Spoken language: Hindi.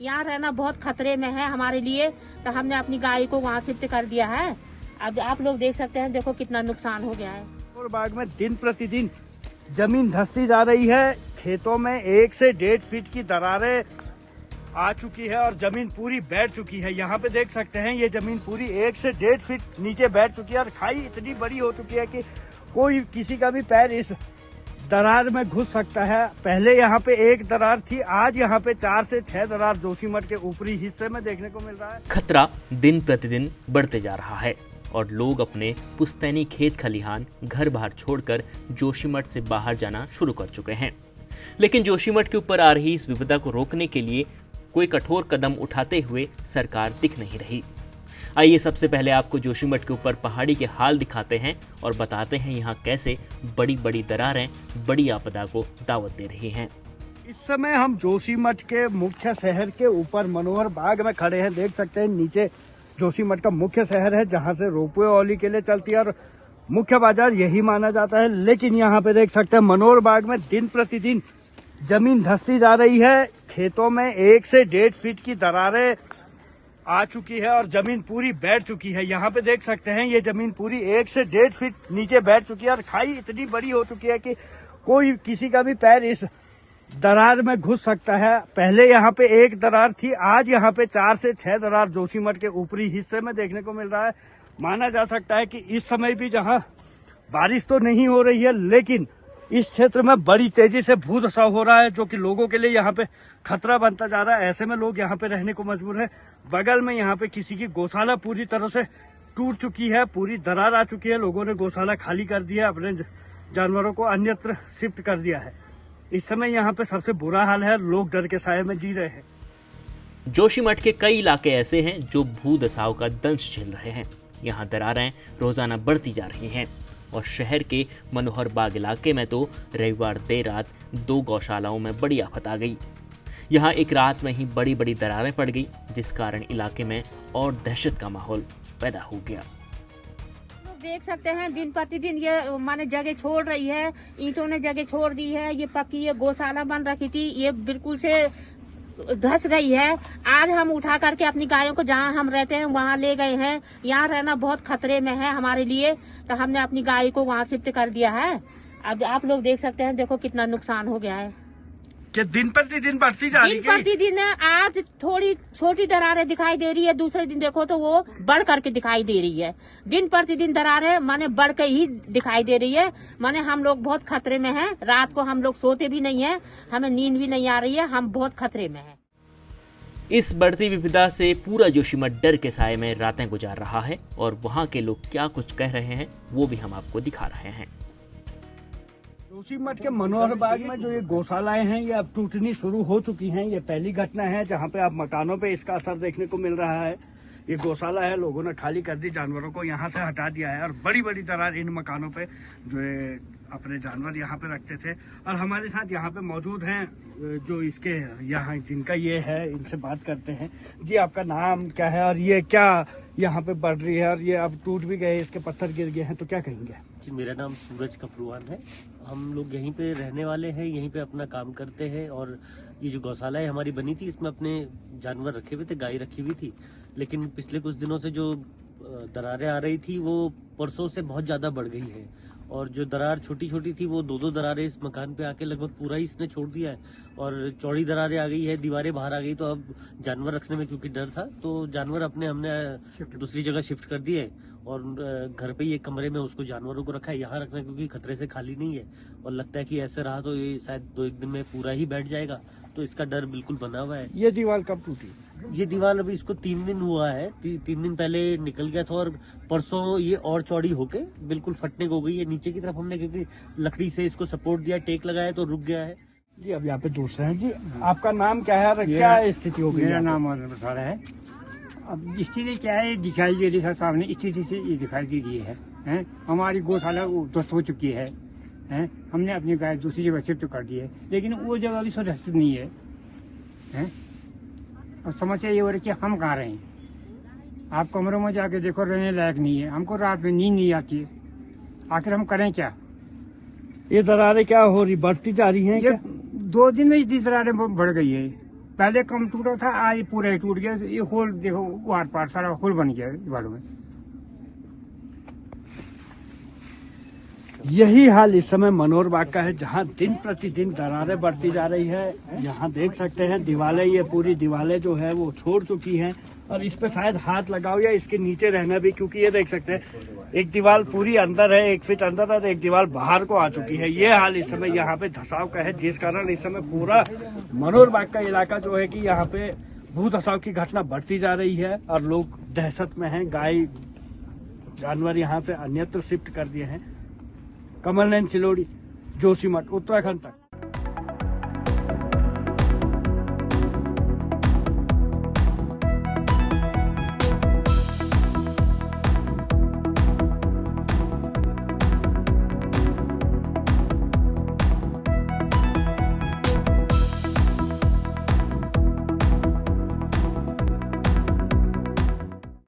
यहाँ रहना बहुत खतरे में है हमारे लिए, तो हमने अपनी गाय को वहाँ शिफ्ट कर दिया है। अब आप लोग देख सकते हैं, देखो कितना नुकसान हो गया है। और बाग में दिन प्रतिदिन जमीन धंसती जा रही है। खेतों में 1 से 1.5 फीट की दरारें आ चुकी है और जमीन पूरी बैठ चुकी है। यहाँ पे देख सकते हैं, ये जमीन पूरी 1 से 1.5 फीट नीचे बैठ चुकी है और खाई इतनी बड़ी हो चुकी है कि कोई किसी का भी पैर इस दरार में घुस सकता है। पहले यहाँ पे 1 दरार थी, आज यहाँ पे 4 से 6 दरार जोशीमठ के ऊपरी हिस्से में देखने को मिल रहा है। खतरा दिन प्रतिदिन बढ़ते जा रहा है और लोग अपने पुश्तैनी खेत खलिहान घर बाहर छोड़कर जोशीमठ से बाहर जाना शुरू कर चुके हैं। लेकिन जोशीमठ के ऊपर आ रही इस विपदा को रोकने के लिए कोई कठोर कदम उठाते हुए सरकार दिख नहीं रही। आइए सबसे पहले आपको जोशीमठ के ऊपर पहाड़ी के हाल दिखाते हैं और बताते हैं यहाँ कैसे बड़ी बड़ी दरारें बड़ी आपदा को दावत दे रही हैं। इस समय हम जोशीमठ के मुख्य शहर के ऊपर मनोहर बाग में खड़े हैं। देख सकते हैं नीचे जोशीमठ का मुख्य शहर है, जहां से रोपवे ओली के लिए चलती है और मुख्य बाजार यही माना जाता है। लेकिन यहाँ पे देख सकते हैं मनोहर बाग में दिन प्रतिदिन जमीन धंसती जा रही है। खेतों में 1 से 1.5 फीट की दरारें आ चुकी है और जमीन पूरी बैठ चुकी है। यहाँ पे देख सकते हैं, ये जमीन पूरी 1 से 1.5 फीट नीचे बैठ चुकी है और खाई इतनी बड़ी हो चुकी है कि कोई किसी का भी पैर इस दरार में घुस सकता है। पहले यहाँ पे 1 दरार थी, आज यहाँ पे 4 से 6 दरार जोशीमठ के ऊपरी हिस्से में देखने को मिल रहा है। माना जा सकता है कि इस समय भी जहाँ बारिश तो नहीं हो रही है, लेकिन इस क्षेत्र में बड़ी तेजी से भूधसाव हो रहा है, जो कि लोगों के लिए यहाँ पे खतरा बनता जा रहा है। ऐसे में लोग यहाँ पे रहने को मजबूर है। बगल में यहाँ पे किसी की गौशाला पूरी तरह से टूट चुकी है, पूरी दरार आ चुकी है। लोगों ने गौशाला खाली कर दिया, अपने जानवरों को अन्यत्र शिफ्ट कर दिया है। इस समय यहाँ पे सबसे बुरा हाल है, लोग डर के साये में जी रहे हैं। जोशीमठ के कई इलाके ऐसे हैं जो भूदसाव का दंश झेल रहे हैं। यहाँ दरारें रोजाना बढ़ती जा रही हैं और शहर के मनोहर बाग इलाके में तो रविवार देर रात 2 गौशालाओं में बड़ी आफत आ गई। यहाँ एक रात में ही बड़ी बड़ी दरारें पड़ गई, जिस कारण इलाके में और दहशत का माहौल पैदा हो गया। देख सकते हैं दिन प्रतिदिन ये माने जगह छोड़ रही है, ईंटों ने जगह छोड़ दी है। ये पक्की ये गौशाला बन रखी थी, ये बिल्कुल से धस गई है। आज हम उठा करके अपनी गायों को जहाँ हम रहते हैं वहाँ ले गए हैं। यहाँ रहना बहुत खतरे में है हमारे लिए, तो हमने अपनी गाय को वहाँ शिफ्ट कर दिया है। अब आप लोग देख सकते हैं, देखो कितना नुकसान हो गया है कि दिन प्रतिदिन बढ़ती जा रही है। दिन प्रतिदिन आज थोड़ी छोटी दरारें दिखाई दे रही है, दूसरे दिन देखो तो वो बढ़ करके दिखाई दे रही है। दिन प्रतिदिन दरारें माने बढ़ के ही दिखाई दे रही है। माने हम लोग बहुत खतरे में हैं। रात को हम लोग सोते भी नहीं है, हमें नींद भी नहीं आ रही है, हम बहुत खतरे में हैं। इस बढ़ती विपदा से पूरा जोशीमठ डर के साए में रातें गुजार रहा है और वहाँ के लोग क्या कुछ कह रहे हैं वो भी हम आपको दिखा रहे हैं। जोशीमठ के मनोहर बाग में जो ये गौशालाएं हैं, ये अब टूटनी शुरू हो चुकी हैं। ये पहली घटना है जहां पे आप मकानों पे इसका असर देखने को मिल रहा है। ये गौशाला है, लोगों ने खाली कर दी, जानवरों को यहाँ से हटा दिया है और बड़ी बड़ी दरार इन मकानों पे जो है अपने जानवर यहाँ पे रखते थे। और हमारे साथ यहाँ पे मौजूद हैं जो इसके यहाँ जिनका ये है, इनसे बात करते हैं। जी, आपका नाम क्या है और ये क्या यहाँ पे बढ़ रही है और ये अब टूट भी गए, इसके पत्थर गिर गए हैं, तो क्या कहेंगे? जी, मेरा नाम सूरज कपरूवान है। हम लोग यहीं पे रहने वाले हैं, यहीं पे अपना काम करते हैं। और ये जो गौशाला है हमारी बनी थी, इसमें अपने जानवर रखे हुए थे, गाय रखी हुई थी। लेकिन पिछले कुछ दिनों से जो दरारें आ रही थी वो परसों से बहुत ज्यादा बढ़ गई है। और जो दरार छोटी छोटी थी वो 2-2 दरारें इस मकान पे आके लगभग पूरा ही इसने छोड़ दिया है। और चौड़ी दरारें आ गई है, दीवारें बाहर आ गई। तो अब जानवर रखने में क्योंकि डर था, तो जानवर अपने हमने दूसरी जगह शिफ्ट कर दिए और घर पे ही एक कमरे में उसको जानवरों को रखा है। यहाँ रखना क्योंकि खतरे से खाली नहीं है और लगता है कि ऐसे रहा तो ये शायद 2-1 दिन में पूरा ही बैठ जाएगा। तो इसका डर बिल्कुल बना हुआ है। ये दीवार कब टूटी? ये दीवार अभी इसको 3 दिन हुआ है। 3 दिन पहले निकल गया था और परसों ये और चौड़ी होके बिल्कुल फटने को हो गई है। नीचे की तरफ हमने क्योंकि लकड़ी से इसको सपोर्ट दिया, टेक लगाया, तो रुक गया है। जी, अब यहाँ पे दूसरे हैं। जी, आपका नाम क्या है और क्या स्थिति हो गई? मेरा नाम बसारा है। अब स्थिति क्या है दिखाई दे रही है सामने, स्थिति से ये दिखाई दे रही है। हमारी गौशाला ध्वस्त हो चुकी है। हमने अपनी गाय दूसरी जगह शिफ्ट कर दी है, लेकिन वो जगह अभी सुरक्षित नहीं है। और समस्या ये हो रही है कि हम कहाँ रहें। आप कमरों में जाके देखो, रहने लायक नहीं है। हमको रात में नींद नहीं आती है। आखिर हम करें क्या? ये दरारें क्या हो रही, बढ़ती जा रही हैं? ये 2 दिन में इतनी दरारें बढ़ गई है। पहले कम टूटा था, आज पूरा ही टूट गया। ये होल देखो, वार पार सारा होल बन गया दीवारों में। यही हाल इस समय मनोहर बाग का है, जहां दिन प्रतिदिन दरारें बढ़ती जा रही है। यहां देख सकते हैं दीवारें, ये पूरी दीवारें जो है वो छोड़ चुकी हैं और इस पे शायद हाथ लगाओ या इसके नीचे रहना भी, क्योंकि ये देख सकते हैं एक दीवार पूरी अंदर है, 1 फीट अंदर है, तो एक दीवार बाहर को आ चुकी है। ये हाल इस समय यहाँ पे धसाव का है, जिस कारण इस समय पूरा मनोहर बाग का इलाका जो है कि यहाँ पे भू धसाव की घटना बढ़ती जा रही है और लोग दहशत में हैं। गाय जानवर यहाँ से अन्यत्र शिफ्ट कर दिए हैं। कमल नयन सिलोड़ी, जोशीमठ, उत्तराखंड तक।